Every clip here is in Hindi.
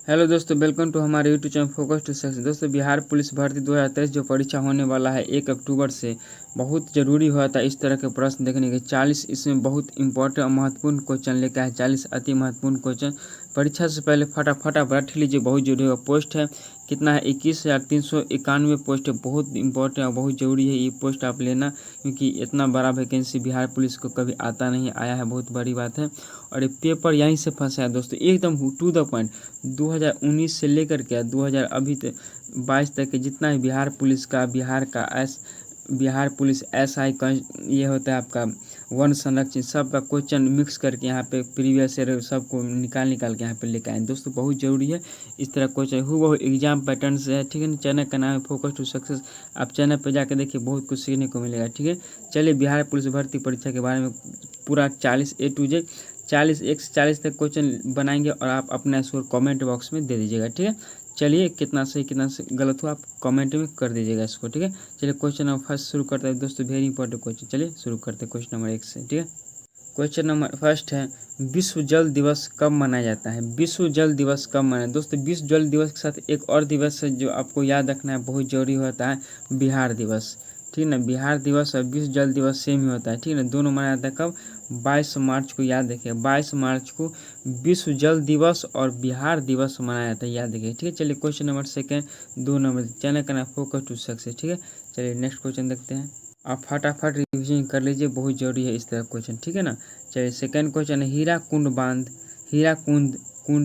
हेलो दोस्तों, वेलकम टू हमारे YouTube channel focus to success. दोस्तों, बिहार पुलिस भर्ती 2023 जो परीक्षा होने वाला है 1 अक्टूबर से, बहुत ज़रूरी हुआ था इस तरह के प्रश्न देखने के। 40 इसमें बहुत इंपॉर्टेंट और महत्वपूर्ण क्वेश्चन लेकर है। 40 अति महत्वपूर्ण क्वेश्चन परीक्षा से पहले फटाफट रट लीजिए, बहुत जरूरी होगा। पोस्ट है कितना है? 21,391 पोस्ट है। बहुत इंपॉर्टेंट और बहुत ज़रूरी है ये पोस्ट आप लेना, क्योंकि इतना बड़ा वैकेंसी बिहार पुलिस को कभी आता नहीं आया है, बहुत बड़ी बात है। और ये पेपर यहीं से फंसा है दोस्तों, एकदम टू द पॉइंट। 2019 से लेकर के 2000 अभी तक 22 तक के जितना भी बिहार पुलिस SI का ये होता है आपका वन संरक्षण, सब का क्वेश्चन मिक्स करके यहाँ पे प्रीवियस ईयर सबको निकाल के यहाँ पे लेकर आए दोस्तों। बहुत ज़रूरी है इस तरह क्वेश्चन वो एग्जाम पैटर्न से है, ठीक है ना। चैनल का नाम है फोकस टू सक्सेस, आप चैनल पे जाकर देखिए, बहुत कुछ सीखने को मिलेगा, ठीक है। चलिए, बिहार पुलिस भर्ती परीक्षा के बारे में पूरा 40 A to Z 40 1 से 40 तक क्वेश्चन बनाएंगे और आप अपना स्कोर कमेंट बॉक्स में दे दीजिएगा, ठीक है। चलिए, कितना सही कितना गलत हुआ आप कमेंट में कर दीजिएगा इसको, ठीक है। चलिए, क्वेश्चन नंबर फर्स्ट शुरू करते हैं दोस्तों, वेरी इंपॉर्टेंट क्वेश्चन। चलिए शुरू करते हैं क्वेश्चन नंबर 1 से, ठीक है। क्वेश्चन नंबर फर्स्ट है, विश्व जल दिवस कब मनाया जाता है? विश्व जल दिवस कब मनाया दोस्तों? विश्व जल दिवस के साथ एक और दिवस है जो आपको याद रखना है, बहुत जरूरी होता है, बिहार दिवस, ठीक है ना। बिहार दिवस और विश्व जल दिवस सेम ही होता है, ठीक है ना। दोनों मनाया जाता है कब? 22 मार्च को, याद रखिए 22 मार्च को विश्व जल दिवस और बिहार दिवस मनाया जाता है, याद रखिए, ठीक है। चलिए, question number second, 2 number, channel का नाम फोकस टू सक्सेस, ठीक है। चलिए नेक्स्ट क्वेश्चन देखते हैं, आप फटाफट रिविजन कर लीजिए, बहुत जरूरी है इस तरह क्वेश्चन, ठीक है ना। चलिए, सेकंड क्वेश्चन है, हीरा कुंड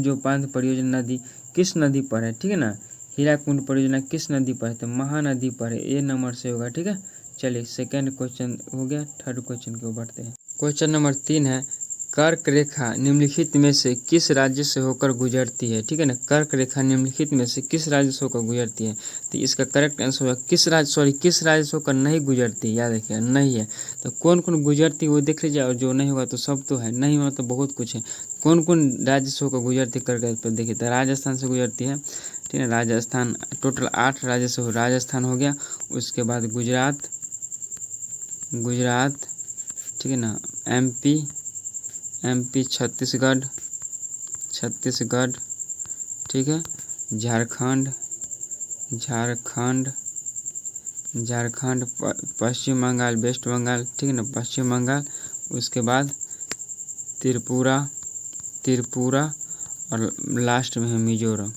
जो बांध परियोजना नदी किस नदी पर है, ठीक है ना। हीरा कुंड परियोजना किस नदी पर है? तो महानदी पर है, ए नंबर से होगा, ठीक है। चलिए, सेकंड क्वेश्चन हो गया, थर्ड क्वेश्चन की ओर बढ़ते हैं। क्वेश्चन नंबर 3 है, कर्क रेखा निम्नलिखित में से किस राज्य से होकर गुजरती है, ठीक है ना। कर्क रेखा निम्नलिखित में से किस राज्य से होकर गुजरती है? तो इसका करेक्ट आंसर होगा किस राज्य से होकर नहीं गुजरती, याद रखिएगा, नहीं है। तो कौन कौन गुजरती है वो देख लीजिए, और जो नहीं होगा तो सब तो है, नहीं होगा तो बहुत कुछ है। कौन कौन राज्य से होकर गुजरती कर्क पर देखिए, तो राजस्थान से गुजरती है, ठीक है। राजस्थान, टोटल 8 राज्य से राजस्थान हो गया। उसके बाद गुजरात, ठीक है ना। MP छत्तीसगढ़, ठीक है। झारखंड, पश्चिम बंगाल, वेस्ट बंगाल, ठीक है ना, पश्चिम बंगाल। उसके बाद त्रिपुरा, और लास्ट में है मिजोरम,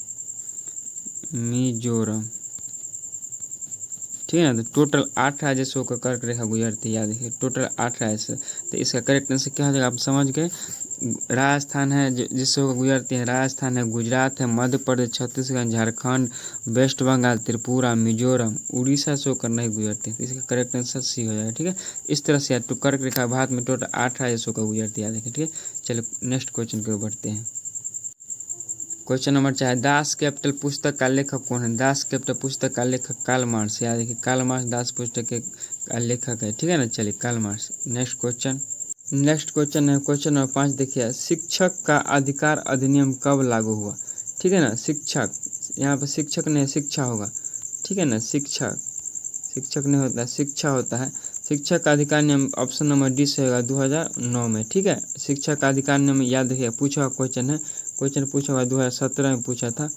ठीक है ना। तो टोटल 8 राज्य से होकर कर्क रेखा गुजरती है, याद रखिए, टोटल 8 राज्य से। तो इसका करेक्ट आंसर क्या हो जाएगा, आप समझ गए। राजस्थान है जिससे होकर गुजरती है, राजस्थान है, गुजरात है, मध्य प्रदेश, छत्तीसगढ़, झारखंड, वेस्ट बंगाल, त्रिपुरा, मिजोरम, उड़ीसा से होकर नहीं गुजरती है। तो इसका करेक्ट आंसर सी हो जाएगा, ठीक है। इस तरह से तो कर्क रेखा भारत में टोटल 8 राज्य से होकर गुजरती है, याद रखिए, ठीक है। चलिए नेक्स्ट क्वेश्चन की ओर बढ़ते हैं। क्वेश्चन नंबर 4, दास कैपिटल पुस्तक का लेखक कौन है? दास कैपिटल पुस्तक का लेखक कार्ल मार्क्स, याद रखिए, कार्ल मार्क्स दास पुस्तक के का लेखक है, ठीक है ना। चलिए, कार्ल मार्क्स। नेक्स्ट क्वेश्चन है क्वेश्चन नंबर 5, देखिए, शिक्षक का अधिकार अधिनियम कब लागू हुआ, ठीक है ना। शिक्षक, यहाँ पर शिक्षक नहीं, शिक्षा होगा, ठीक है ना। शिक्षक नहीं होता, शिक्षा होता है। शिक्षक का अधिकार नियम ऑप्शन नंबर डी से होगा 2009 में, ठीक है। शिक्षक का अधिकार नियम याद रखिए, पूछा हुआ क्वेश्चन है, क्वेश्चन पूछा हुआ 2017 में पूछा था।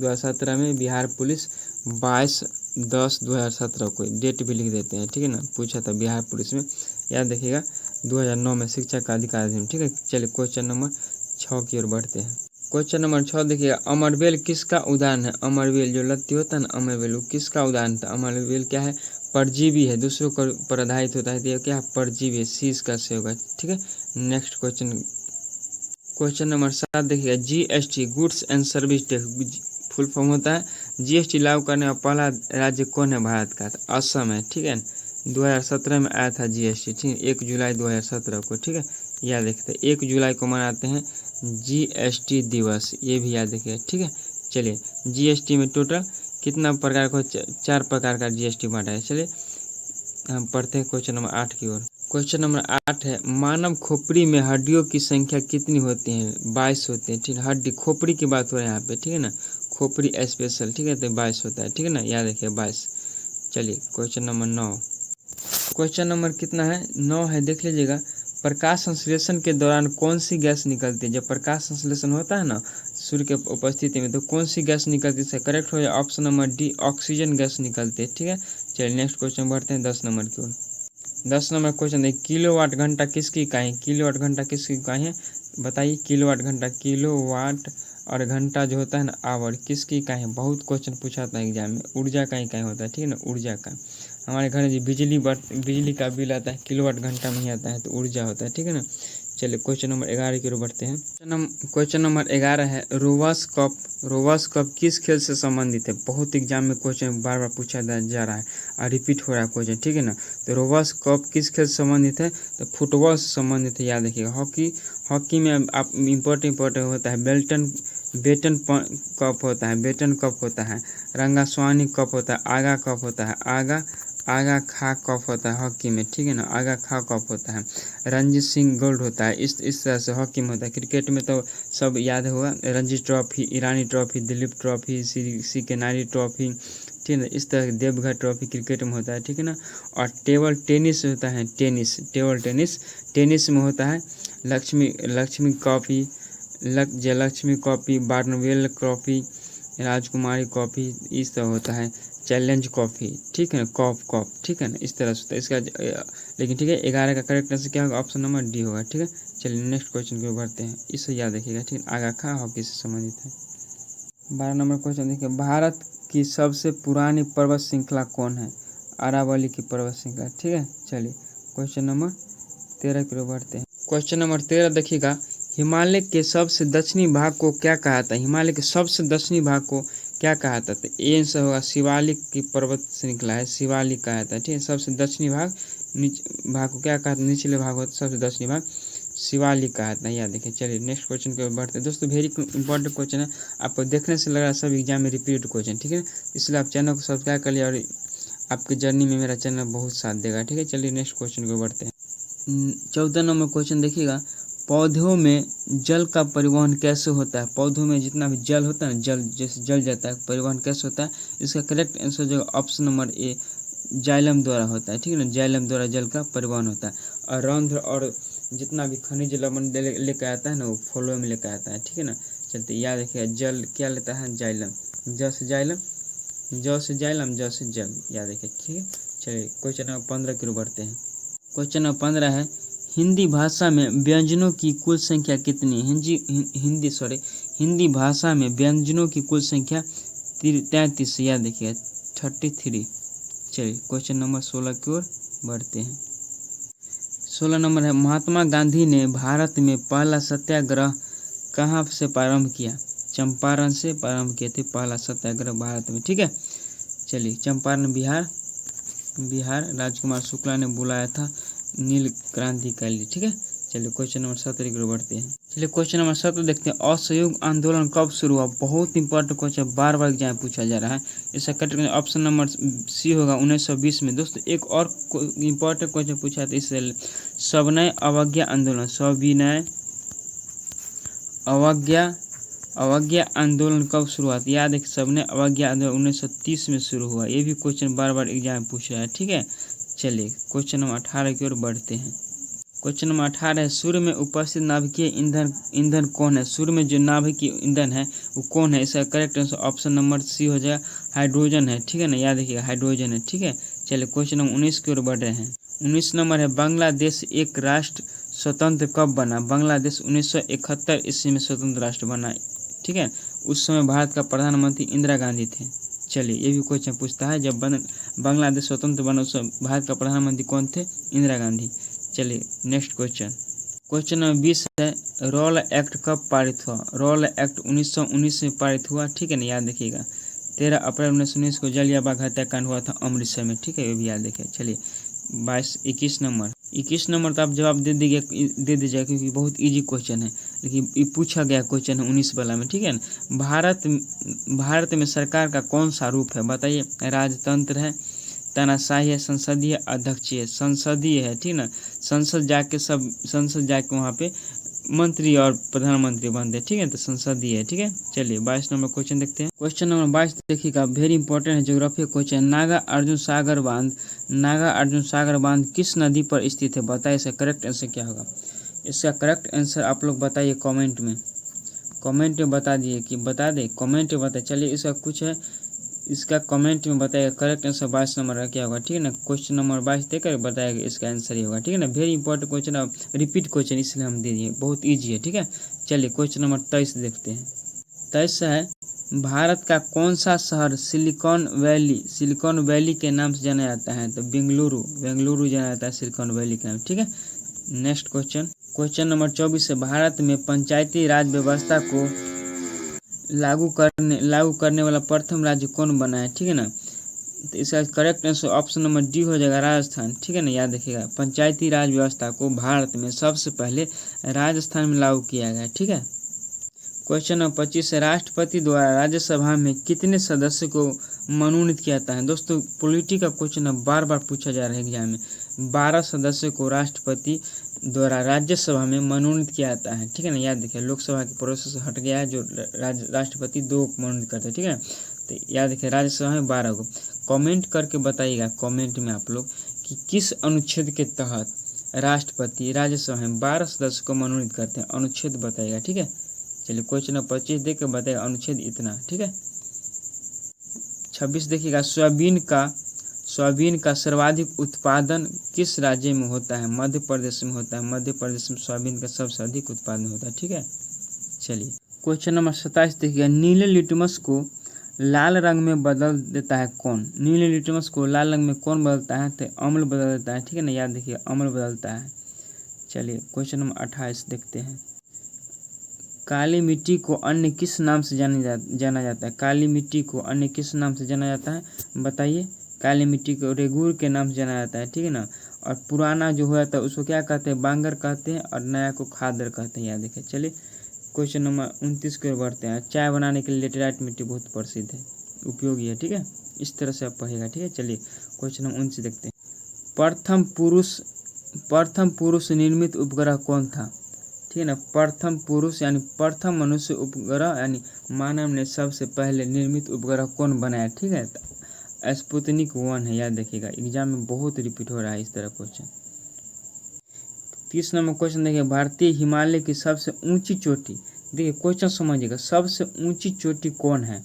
2017 में बिहार पुलिस 22/10/2017 को डेट भी लिख देते हैं, ठीक है ना, पूछा था बिहार पुलिस में, याद रखिएगा 2009 में शिक्षा का अधिकार अधिनियम, ठीक है। चलिए, क्वेश्चन नंबर 6 की ओर बढ़ते हैं। क्वेश्चन नंबर 6 देखिएगा, अमरबेल किसका उदाहरण है? अमरबेल जो लत्ती होता है ना, अमरबेल, वो किसका उदाहरण था? अमरबेल क्या है? परजीवी है, दूसरों पर आधारित होता है, तो ये क्या है? परजीवी है, सी इसका से होगा, ठीक है। नेक्स्ट क्वेश्चन नंबर 7 देखिएगा, GST goods and service tax full form होता है। GST लागू करने वाला पहला राज्य कौन है भारत का? असम है, ठीक है। 2017 में आया था GST, ठीक है, 1 जुलाई 2017 को, ठीक है। याद रखते हैं 1 जुलाई को मनाते हैं GST दिवस, ये भी याद रखिए, ठीक है। चलिए, GST में टोटल कितना प्रकार का? 4 प्रकार का GST बांटा है। चलिए हम पढ़ते हैं क्वेश्चन नंबर 8 की ओर। क्वेश्चन नंबर 8 है, मानव खोपड़ी में हड्डियों की संख्या कितनी होती है? 22 होती है, ठीक है। हड्डी खोपड़ी की बात हो रही है यहाँ पे, ठीक है ना, खोपड़ी स्पेशल, ठीक है, तो 22 होता है, ठीक है ना, याद रखिए 22। चलिए, क्वेश्चन नंबर 9, क्वेश्चन नंबर कितना है? 9 है, देख लीजिएगा, प्रकाश संश्लेषण के दौरान कौन सी गैस निकलती है? जब प्रकाश संश्लेषण होता है ना, सूर्य के उपस्थिति में तो कौन सी गैस निकलती है? इसका करेक्ट हो जाए option number D, oxygen gas निकलती है। ठीक है, चलिए नेक्स्ट क्वेश्चन बढ़ते हैं 10 नंबर की ओर। 10 नंबर क्वेश्चन देखिए, किलोवाट घंटा किसकी इकाई है? किलोवाट घंटा किसकी इकाई है बताइए? किलोवाट घंटा, किलोवाट और घंटा जो होता है ना आवर, किसकी इकाई है? बहुत क्वेश्चन पूछा था एग्जाम में, ऊर्जा का इकाई होता है। ठीक है ना, ऊर्जा का। हमारे घर में जो बिजली का बिल आता है किलोवाट घंटा में ही आता है, तो ऊर्जा होता है। ठीक है ना, चलिए क्वेश्चन नंबर 11 की ओर बढ़ते हैं। क्वेश्चन नंबर 11 है, रोवर्स कप। रोवर्स कप किस खेल से संबंधित है? बहुत एग्जाम में क्वेश्चन बार बार पूछा जा रहा है और रिपीट हो रहा है क्वेश्चन। ठीक है ना, तो रोवर्स कप किस खेल से संबंधित है? तो फुटबॉल से संबंधित है, याद रखिएगा। हॉकी में आप इम्पोर्टेंट होता है बेटन कप होता है, बेटन कप होता है, रंगास्वामी कप होता है, आगा कप होता है, आगा खा कप होता है हॉकी में। ठीक है ना, आगा खा कप होता है, रणजीत सिंह गोल्ड होता है। इस तरह से हॉकी में होता है। क्रिकेट में तो सब याद होगा, रणजी ट्रॉफी, ईरानी ट्रॉफी, दिलीप ट्रॉफी, सी के नारी ट्रॉफी। ठीक है ना, इस तरह देवघर ट्रॉफी क्रिकेट में होता है। ठीक है ना, और टेबल टेनिस होता है, टेबल टेनिस में होता है Lakshmi coffee, Jayalakshmi coffee, Barnwell coffee, Rajkumari coffee, इस तरह होता है चैलेंज कॉफ़ी। ठीक है ना, कॉफ। ठीक है ना, इस तरह से होता है इसका। लेकिन ठीक है, 11 का करेक्ट आंसर क्या होगा? ऑप्शन नंबर डी होगा। ठीक है, चलिए नेक्स्ट क्वेश्चन की ओर बढ़ते हैं, इसे याद रखिएगा। ठीक है, आगा खा हॉकी से संबंधित है। 12 नंबर क्वेश्चन देखिए, भारत की सबसे पुरानी पर्वत श्रृंखला कौन है? अरावली की पर्वत श्रृंखला। ठीक है, चलिए क्वेश्चन नंबर 13 की ओर बढ़ते हैं। क्वेश्चन नंबर 13 देखिएगा, हिमालय के सबसे दक्षिणी भाग को क्या कहा था? हिमालय के सबसे दक्षिणी भाग को क्या कहा था? तो ए आंसर होगा शिवालिक की पर्वत श्रृंखला है, शिवालिक कहा था। ठीक है, सबसे दक्षिणी भाग को क्या कहा था? निचले भाग होता सबसे दक्षिणी भाग शिवालिक कहा था, याद देखिए। चलिए नेक्स्ट क्वेश्चन के बढ़ते हैं। दोस्तों वेरी इंपॉर्टेंट क्वेश्चन है, आपको देखने से लग रहा है सब एग्जाम में रिपीट क्वेश्चन। ठीक है, इसलिए आप चैनल को सब्सक्राइब कर लिया और आपकी जर्नी में मेरा चैनल बहुत साथ देगा। ठीक है, चलिए नेक्स्ट क्वेश्चन को बढ़ते हैं। 14 नंबर क्वेश्चन देखिएगा, पौधों में जल का परिवहन कैसे होता है? पौधों में जितना भी जल होता है ना, जल जैसे जल जाता है, परिवहन कैसे होता है? इसका करेक्ट आंसर जो ऑप्शन नंबर ए, जाइलम द्वारा होता है। ठीक है ना, जाइलम द्वारा जल का परिवहन होता है। और रंध्र और जितना भी खनिज लवण लेकर आता है ना, वो फलों में लेकर आता है। ठीक है ना, चलते याद रखिएगा, जल क्या लेता है? जाइलम, ज से जाइलम, ज से जल, याद रखिए। ठीक है, चलिए क्वेश्चन नंबर 15 की ओर बढ़ते हैं। क्वेश्चन नंबर 15 है, हिंदी भाषा में व्यंजनों की कुल संख्या कितनी है? हिंदी भाषा में व्यंजनों की कुल संख्या 33, याद देखिएगा 33। चलिए क्वेश्चन नंबर 16 की ओर बढ़ते हैं। 16 नंबर है, महात्मा गांधी ने भारत में पहला सत्याग्रह कहाँ से प्रारंभ किया? चंपारण से प्रारंभ किए थे पहला सत्याग्रह भारत में। ठीक है, चलिए चंपारण बिहार राजकुमार शुक्ला ने बुलाया था नील क्रांति के लिए। ठीक है, चलिए क्वेश्चन नंबर 17 की ओर बढ़ते हैं। चलिए क्वेश्चन नंबर 17 देखते हैं, असहयोग आंदोलन कब शुरू हुआ? बहुत इंपॉर्टेंट क्वेश्चन, बार बार एग्जाम पूछा जा रहा है। इसका करेक्ट ऑप्शन नंबर सी होगा 1920 में। दोस्तों एक और इम्पोर्टेंट क्वेश्चन पूछा था इससे, सविनय अवज्ञा आंदोलन, अवज्ञा आंदोलन कब शुरू हुआ? याद है, सविनय अवज्ञा आंदोलन 1930 में शुरू हुआ। ये भी क्वेश्चन बार बार एग्जाम में पूछ रहा है। ठीक है, चलिए क्वेश्चन नंबर 18 की ओर बढ़ते हैं। क्वेश्चन नंबर 18 है, सूर्य में उपस्थित नाभिकीय ईंधन कौन है? सूर्य में जो नाभिकीय ईंधन है वो कौन है? इसका correct answer option number C हो जाएगा, हाइड्रोजन है। ठीक है ना, याद रखिएगा हाइड्रोजन है। ठीक है, चलिए क्वेश्चन नंबर 19 की ओर बढ़ रहे हैं। 19 नंबर है, बांग्लादेश एक राष्ट्र स्वतंत्र कब बना? बांग्लादेश 1971 ईस्वी में स्वतंत्र राष्ट्र बना। ठीक है, उस समय भारत का प्रधानमंत्री इंदिरा गांधी थे। चलिए ये भी क्वेश्चन पूछता है, जब बांग्लादेश स्वतंत्र बना उस समय भारत का प्रधानमंत्री कौन थे? इंदिरा गांधी। चलिए नेक्स्ट क्वेश्चन नंबर 20 है, रॉल एक्ट कब पारित हुआ? रॉल एक्ट 1919 में पारित हुआ। ठीक है ना, याद रखिएगा। 13 अप्रैल 1919 को जलियांवाला हत्याकांड हुआ था अमृतसर में। ठीक है, ये भी याद रखिए। चलिए 21 नंबर तो आप जवाब दे दीजिए क्योंकि बहुत इजी क्वेश्चन है, लेकिन ये पूछा गया क्वेश्चन है 19 वाला में। ठीक है ना, भारत में सरकार का कौन सा रूप है? बताइए, राजतंत्र है, तानाशाही है, संसदीय, अध्यक्षीय? संसदीय है। ठीक ना, संसद जाके वहाँ पे मंत्री और प्रधानमंत्री बनते हैं। ठीक है, तो संसदीय है। ठीक है, चलिए 22 नंबर क्वेश्चन देखते हैं। क्वेश्चन नंबर 22 देखिएगा, वेरी इंपॉर्टेंट है, ज्योग्राफी क्वेश्चन। नागा अर्जुन सागर बांध किस नदी पर स्थित है? बताइए इसका करेक्ट आंसर क्या होगा? इसका करेक्ट आंसर आप लोग बताइए कमेंट में। कमेंट में बता दिए कि बता दे, कमेंट में बताए। चलिए इसका कुछ है, इसका कमेंट में बताएगा। करेक्ट आंसर 22 नंबर का क्या होगा, ठीक है ना। क्वेश्चन नंबर 22 देकर बताएगा इसका आंसर ही होगा, ठीक है ना। वेरी इंपॉर्टेंट क्वेश्चन, अब रिपीट क्वेश्चन इसलिए हम दे दिए, बहुत ईजी है, ठीक है। चलिए क्वेश्चन नंबर 23 देखते हैं। 23 है, भारत का कौन सा शहर सिलिकॉन वैली के नाम से जाना जाता है। तो बेंगलुरु जाना जाता है सिलिकॉन वैली के नाम, ठीक है। नेक्स्ट क्वेश्चन नंबर 24 है, भारत में पंचायती राज व्यवस्था को लागू करने वाला प्रथम राज्य कौन बना है, ठीक है ना। तो इसका correct answer option number D हो जाएगा, राजस्थान, ठीक है ना। याद रखिएगा, पंचायती राज व्यवस्था को भारत में सबसे पहले राजस्थान में लागू किया गया, ठीक है। क्वेश्चन नंबर 25 है, राष्ट्रपति द्वारा राज्यसभा में कितने सदस्य को मनोनीत किया जाता है। दोस्तों पॉलिटी का क्वेश्चन बार बार पूछा जा रहा है एग्जाम में। 12 सदस्य को राष्ट्रपति द्वारा राज्यसभा में मनोनीत किया जाता है, ठीक है ना। याद देखिए, लोकसभा की प्रोसेस हट गया है, जो राष्ट्रपति 2 को मनोनीत करते हैं, ठीक है। तो याद रखिए, राज्यसभा में 12 को। कमेंट करके बताइएगा कमेंट में आप लोग कि किस अनुच्छेद के तहत राष्ट्रपति राज्यसभा में 12 सदस्य को मनोनीत करते हैं, अनुच्छेद बताइएगा, ठीक है। चलिए क्वेश्चन नंबर 25 देख के बताएगा अनुच्छेद इतना, ठीक है। 26 देखिएगा, सोयाबीन का सर्वाधिक उत्पादन किस राज्य में होता है। मध्य प्रदेश में होता है, मध्य प्रदेश में सोयाबीन का सबसे अधिक उत्पादन होता है, ठीक है। चलिए क्वेश्चन नंबर 27 देखिएगा, नीले लिटमस को लाल रंग में बदल देता है कौन। नीले लिटमस को लाल रंग में कौन बदलता है। तो अम्ल बदल देता है, ठीक है ना। याद देखिए, अम्ल बदलता है। चलिए क्वेश्चन नंबर 28 देखते हैं, काली मिट्टी को अन्य किस नाम से जाना जाता है। काली मिट्टी को अन्य किस नाम से जाना जाता है, बताइए। काली मिट्टी को रेगूर के नाम से जाना जाता है, ठीक है ना। और पुराना जो हुआ था उसको क्या कहते हैं, बांगर कहते हैं, और नया को खादर कहते हैं। याद देखिए। चलिए क्वेश्चन नंबर 29 की ओर बढ़ते हैं। चाय बनाने के लिए लेटेराइट मिट्टी बहुत प्रसिद्ध है, उपयोगी है, ठीक है। इस तरह से आप पढ़ेगा, ठीक है। चलिए क्वेश्चन नंबर 29 देखते हैं, प्रथम पुरुष निर्मित उपग्रह कौन था, ठीक है ना। प्रथम पुरुष यानी प्रथम मनुष्य उपग्रह यानी मानव ने सबसे पहले निर्मित उपग्रह कौन बनाया, ठीक है। स्पुतनिक 1 है। याद देखिएगा, एग्जाम में बहुत रिपीट हो रहा है इस तरह क्वेश्चन। 30 नंबर क्वेश्चन देखिए, भारतीय हिमालय की सबसे ऊंची चोटी। देखिए क्वेश्चन समझिएगा, सबसे ऊंची चोटी कौन है।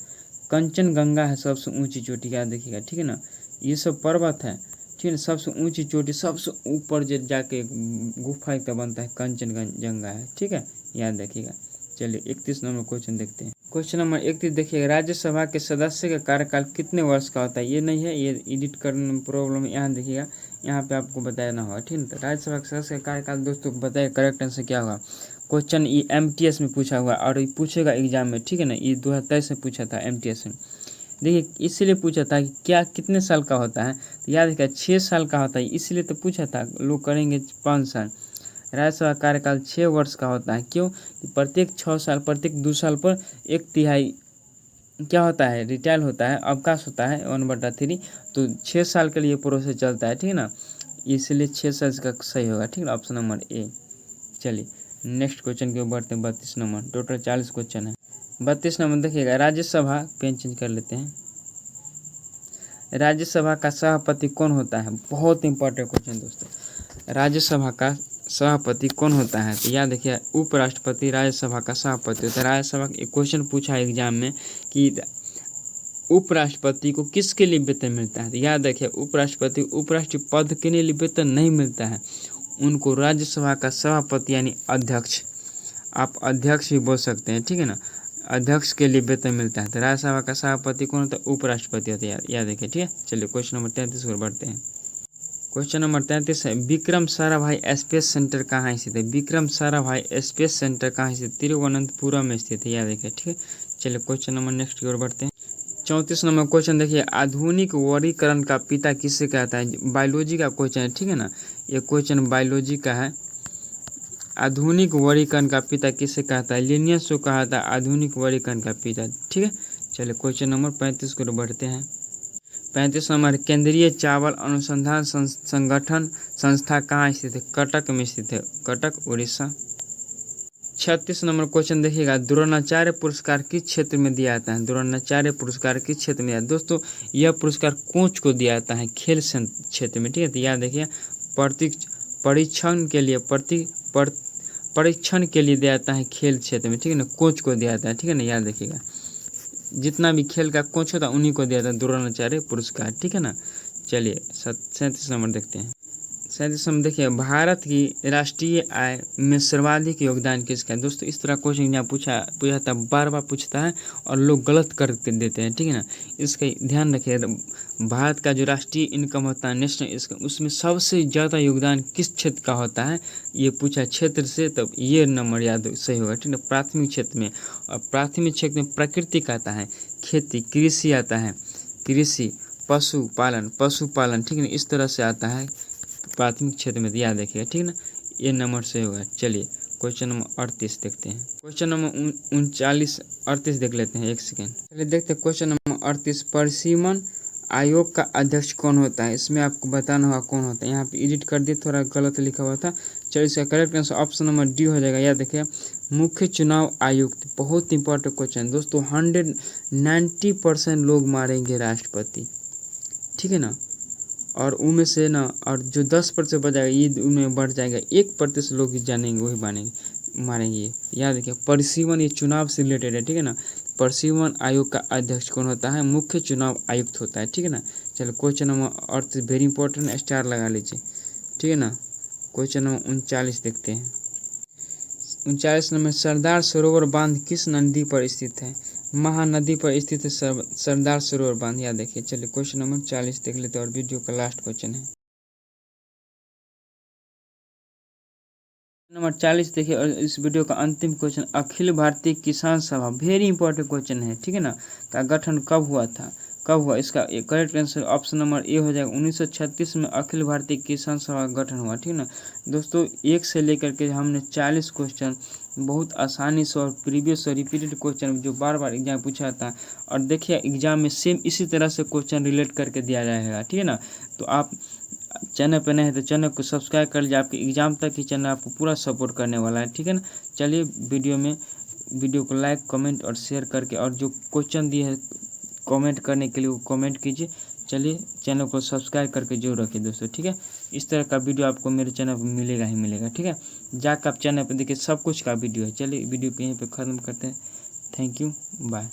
कंचनजंगा है सबसे ऊंची चोटी, याद देखिएगा, ठीक है ना। ये सब पर्वत है, ठीक है। सबसे ऊंची चोटी, सबसे ऊपर जाके गुफा एक बनता है, कंचनजंगा है, ठीक है। याद रखिएगा। चलिए 31 नंबर क्वेश्चन देखते हैं। क्वेश्चन नंबर 31 देखिएगा, राज्यसभा के सदस्य का कार्यकाल कितने वर्ष का होता है। ये नहीं है, ये एडिट करने में प्रॉब्लम है। यहाँ देखिएगा, यहाँ पे आपको बताना होगा, ठीक है। तो राज्यसभा के सदस्य का कार्यकाल दोस्तों बताइए, करेक्ट आंसर क्या होगा। क्वेश्चन ये MTS में पूछा हुआ और ये पूछेगा एग्जाम में, ठीक है ना। ये 2023 में पूछा था MTS में। देखिए इसलिए पूछा था कि क्या कितने साल का होता है। तो याद रखिए 6 साल का होता है, इसलिए तो पूछा था। लोग करेंगे 5 साल। राज्यसभा कार्यकाल 6 वर्ष का होता है। क्यों, प्रत्येक 6 साल, प्रत्येक 2 साल पर 1/3 क्या होता है, रिटायर होता है, अवकाश होता है 1/3। तो 6 साल के लिए प्रोसेस चलता है, ठीक है ना। इसलिए 6 साल का सही होगा, ठीक है, ऑप्शन नंबर ए। चलिए नेक्स्ट क्वेश्चन के ऊपर बढ़ते हैं। 32 नंबर, टोटल 40 क्वेश्चन है। 32 नंबर देखिएगा, राज्यसभा पेन चेंज कर लेते हैं। राज्यसभा का सभापति कौन होता है। बहुत इंपॉर्टेंट क्वेश्चन दोस्तों, राज्यसभा का सभापति कौन होता है। तो याद देखिए, उपराष्ट्रपति राज्यसभा का सभापति होता है। राज्यसभा एक क्वेश्चन पूछा है एग्जाम में कि उपराष्ट्रपति को किसके लिए वेतन मिलता है। तो याद रखिए, उपराष्ट्रपति पद के लिए वेतन नहीं मिलता है, उनको राज्यसभा का सभापति यानी अध्यक्ष, आप अध्यक्ष भी बोल सकते हैं, ठीक है ना, अध्यक्ष के लिए वेतन मिलता है। तो राज्यसभा का सभापति कौन होता है, उपराष्ट्रपति होता है। याद रखिए, ठीक है। चलिए क्वेश्चन नंबर 33 पर बढ़ते हैं। क्वेश्चन नंबर 33 है, विक्रम साराभाई स्पेस सेंटर कहाँ स्थित है। विक्रम साराभाई स्पेस सेंटर कहाँ स्थित, तिरुवनंतपुरम में स्थित है। याद रखिए, ठीक है। चलिए क्वेश्चन नंबर नेक्स्ट की ओर बढ़ते हैं। 34 नंबर क्वेश्चन देखिए, आधुनिक वर्गीकरण का पिता किससे कहता है। बायोलॉजी का क्वेश्चन है, ठीक है ना। ये क्वेश्चन बायोलॉजी का है। आधुनिक वर्गीकरण का पिता किसे कहता है, लिनियस को कहा था आधुनिक वर्गीकरण का पिता, ठीक है। चलिए क्वेश्चन नंबर 35 को बढ़ते हैं। 35 नंबर, केंद्रीय चावल अनुसंधान संगठन संस्था कहाँ स्थित है। कटक में स्थित है, कटक उड़ीसा। 36 नंबर क्वेश्चन देखिएगा, द्रोणाचार्य पुरस्कार किस क्षेत्र में दिया जाता है। द्रोणाचार्य पुरस्कार किस क्षेत्र में दिया जाता है। दोस्तों यह पुरस्कार कोच को दिया जाता है, खेल क्षेत्र में, ठीक है। तो याद देखिए, परीक्षण के लिए परीक्षण के लिए दिया जाता है खेल क्षेत्र में, ठीक है ना, कोच को दिया जाता है, ठीक है ना, याद रखिएगा। जितना भी खेल का कोच होता है उन्हीं को दिया जाता है द्रोणाचार्य पुरस्कार, ठीक है ना। चलिए 37 नंबर देखते हैं। 37 नंबर देखिए, भारत की राष्ट्रीय आय में सर्वाधिक योगदान किसका है। दोस्तों इस तरह क्वेश्चन यहाँ पूछा था, बार बार पूछता है और लोग गलत कर देते हैं, ठीक है ना। इसका ध्यान रखिए, भारत का जो राष्ट्रीय इनकम होता है नेशनल इसका, उसमें सबसे ज़्यादा योगदान किस क्षेत्र का होता है, ये पूछा क्षेत्र से, तब ये नंबर याद सही होगा, ठीक है। प्राथमिक क्षेत्र में, और प्राथमिक क्षेत्र में प्राकृतिक आता है, खेती, कृषि आता है, कृषि, पशुपालन, ठीक है ना, इस तरह से आता है प्राथमिक क्षेत्र में, याद रखिएगा, ठीक है ना, ये नंबर से होगा। चलिए क्वेश्चन नंबर 38 देखते हैं। क्वेश्चन नंबर 38 देख लेते हैं, एक सेकेंड। चलिए देखते हैं क्वेश्चन नंबर 38, परिसीमन आयोग का अध्यक्ष कौन होता है। इसमें आपको बताना होगा कौन होता है। यहाँ पे एडिट कर दिए, थोड़ा गलत लिखा हुआ था। चलिए इसका correct answer option number D हो जाएगा। याद देखिए, मुख्य चुनाव आयुक्त, बहुत इंपॉर्टेंट क्वेश्चन दोस्तों। 190% लोग मारेंगे राष्ट्रपति, ठीक है ना, और उनमें से ना, और जो 10% बच जाएगा ये उनमें बढ़ जाएगा, 1% लोग जानेंगे वही मारेंगे ये। याद रखिए, परिसीमन ये चुनाव से रिलेटेड है, ठीक है ना। परिसीमन आयोग का अध्यक्ष कौन होता है, मुख्य चुनाव आयुक्त होता है, ठीक है ना। चलो question number 38 very important, star लगा लीजिए, ठीक है ना। क्वेश्चन नंबर 39 देखते हैं। 39 नंबर, सरदार सरोवर बांध किस नदी पर स्थित है। महानदी पर स्थित है सरदार सरोवर बांध, याद देखिए। चलिए क्वेश्चन नंबर 40 देख लेते हैं और वीडियो का लास्ट क्वेश्चन है। नंबर 40 देखिए, और इस वीडियो का अंतिम क्वेश्चन, अखिल भारतीय किसान सभा, वेरी इंपॉर्टेंट क्वेश्चन है, ठीक है ना, का गठन कब हुआ था, कब हुआ। इसका correct answer option number A हो जाएगा। 1936 में अखिल भारतीय किसान सभा का गठन हुआ, ठीक है ना। दोस्तों 1 से लेकर के हमने 40 क्वेश्चन बहुत आसानी से और प्रीवियस और रिपीटेड क्वेश्चन जो बार बार एग्जाम पूछा था, और देखिए एग्जाम में सेम इसी तरह से क्वेश्चन रिलेट करके दिया जाएगा, ठीक है ना। तो आप चैनल पर नए हैं तो चैनल को सब्सक्राइब कर लीजिए, आपके एग्जाम तक ही चैनल आपको पूरा सपोर्ट करने वाला है, ठीक है ना। चलिए वीडियो को लाइक कमेंट और शेयर करके, और जो क्वेश्चन दिए है कमेंट करने के लिए वो कमेंट कीजिए। चलिए चैनल को सब्सक्राइब करके जरूर रखिए दोस्तों, ठीक है। इस तरह का वीडियो आपको मेरे चैनल पर मिलेगा ही मिलेगा, ठीक है। जाकर आप चैनल पर देखिए, सब कुछ का वीडियो है। चलिए वीडियो को यहीं पर ख़त्म करते हैं। Thank you, bye.